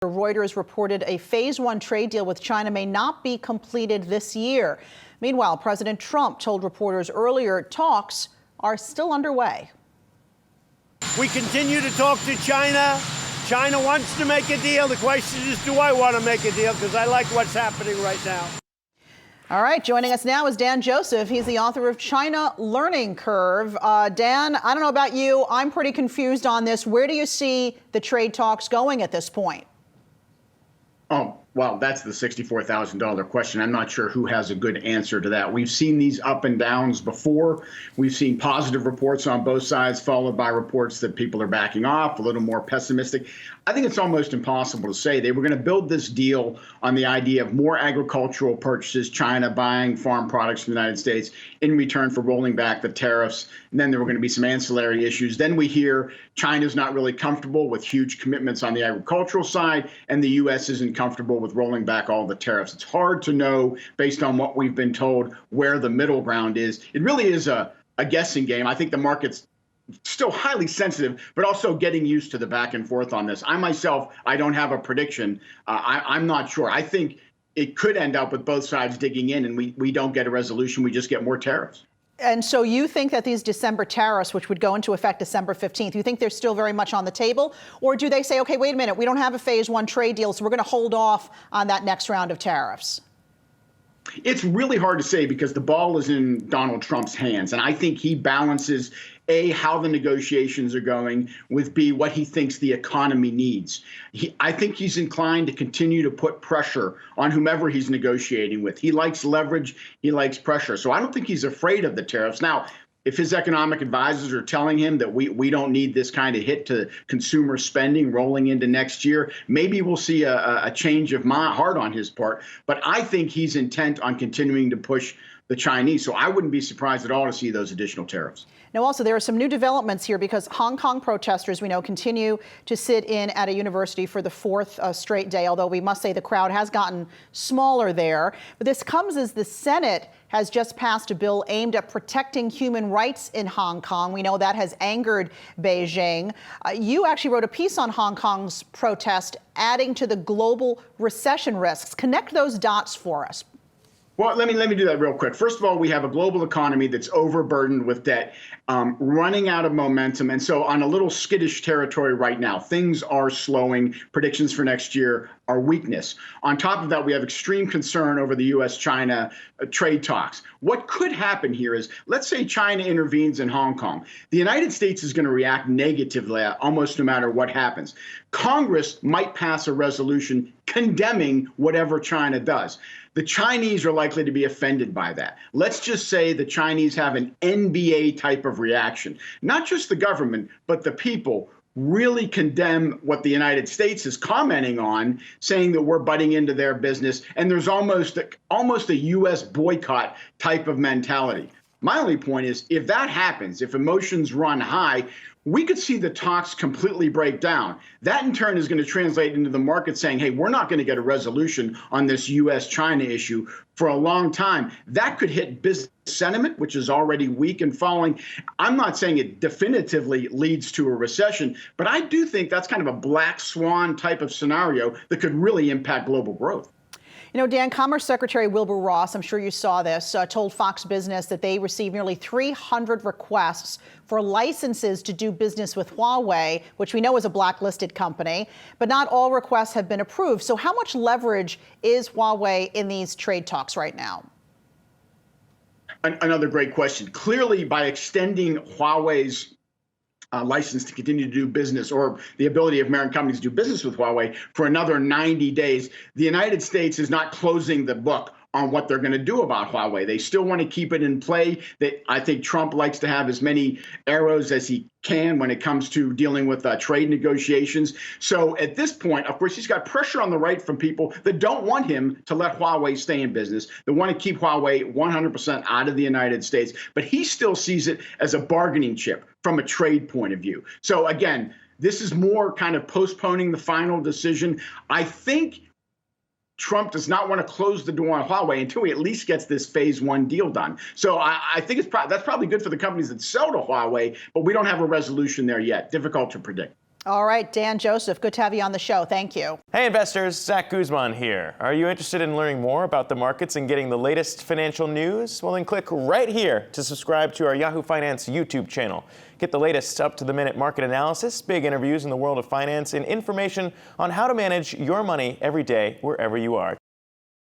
Reuters reported a phase one trade deal with China may not be completed this year. Meanwhile, President Trump told reporters earlier talks are still underway. We continue to talk to China. China wants to make a deal. The question is, do I want to make a deal? Because I like what's happening right now. All right, joining us now is Dan Joseph. He's the author of China Learning Curve. Dan, I don't know about you. I'm pretty confused on this. Where do you see the trade talks going at this point? Oh, well, that's the $64,000 question. I'm not sure who has a good answer to that. We've seen these up and downs before. We've seen positive reports on both sides, followed by reports that people are backing off, a little more pessimistic. I think it's almost impossible to say. They were going to build this deal on the idea of more agricultural purchases, China buying farm products from the United States in return for rolling back the tariffs. And then there were going to be some ancillary issues. Then we hear China's not really comfortable with huge commitments on the agricultural side, and the U.S. isn't comfortable with rolling back all the tariffs. It's hard to know, based on what we've been told, where the middle ground is. It really is a guessing game. I think the market's still highly sensitive, but also getting used to the back and forth on this. I myself, I don't have a prediction. I'm not sure. I think it could end up with both sides digging in and we don't get a resolution. We just get more tariffs. And so you think that these December tariffs, which would go into effect December 15th, you think they're still very much on the table? Or do they say, OK, wait a minute, we don't have a phase one trade deal, so we're going to hold off on that next round of tariffs? It's really hard to say because the ball is in Donald Trump's hands. And I think he balances, A, how the negotiations are going, with B, what he thinks the economy needs. I think he's inclined to continue to put pressure on whomever he's negotiating with. He likes leverage. He likes pressure. So I don't think he's afraid of the tariffs. Now, if his economic advisors are telling him that we don't need this kind of hit to consumer spending rolling into next year, maybe we'll see a change of heart on his part. But I think he's intent on continuing to push the Chinese. So I wouldn't be surprised at all to see those additional tariffs. Now, also, there are some new developments here because Hong Kong protesters, we know, continue to sit in at a university for the fourth straight day, although we must say the crowd has gotten smaller there. But this comes as the Senate has just passed a bill aimed at protecting human rights in Hong Kong. We know that has angered Beijing. You actually wrote a piece on Hong Kong's protest, adding to the global recession risks. Connect those dots for us. Well, let me do that real quick. First of all, we have a global economy that's overburdened with debt, running out of momentum. And so on a little skittish territory right now, things are slowing. Predictions for next year are weakness. On top of that, we have extreme concern over the U.S.-China trade talks. What could happen here is, let's say China intervenes in Hong Kong. The United States is going to react negatively almost no matter what happens. Congress might pass a resolution condemning whatever China does. The Chinese are likely to be offended by that. Let's just say the Chinese have an NBA type of reaction. Not just the government, but the people really condemn what the United States is commenting on, saying that we're butting into their business. And there's almost a U.S. boycott type of mentality. My only point is, if that happens, if emotions run high, we could see the talks completely break down. That, in turn, is going to translate into the market saying, hey, we're not going to get a resolution on this U.S.-China issue for a long time. That could hit business sentiment, which is already weak and falling. I'm not saying it definitively leads to a recession, but I do think that's kind of a black swan type of scenario that could really impact global growth. You know, Dan, Commerce Secretary Wilbur Ross, I'm sure you saw this, told Fox Business that they received nearly 300 requests for licenses to do business with Huawei, which we know is a blacklisted company, but not all requests have been approved. So how much leverage is Huawei in these trade talks right now? Another great question. Clearly, by extending Huawei's license to continue to do business, or the ability of American companies to do business with Huawei for another 90 days, the United States is not closing the book on what they're going to do about Huawei. They still want to keep it in play. I think Trump likes to have as many arrows as he can when it comes to dealing with trade negotiations. So at this point, of course, he's got pressure on the right from people that don't want him to let Huawei stay in business. They want to keep Huawei 100% out of the United States. But he still sees it as a bargaining chip from a trade point of view. So again, this is more kind of postponing the final decision. I think Trump does not want to close the door on Huawei until he at least gets this phase one deal done. So I think that's probably good for the companies that sell to Huawei, but we don't have a resolution there yet. Difficult to predict. All right, Dan Joseph, good to have you on the show. Thank you. Hey investors, Zach Guzman here. Are you interested in learning more about the markets and getting the latest financial news? Well, then click right here to subscribe to our Yahoo Finance YouTube channel. Get the latest up-to-the-minute market analysis, big interviews in the world of finance, and information on how to manage your money every day wherever you are.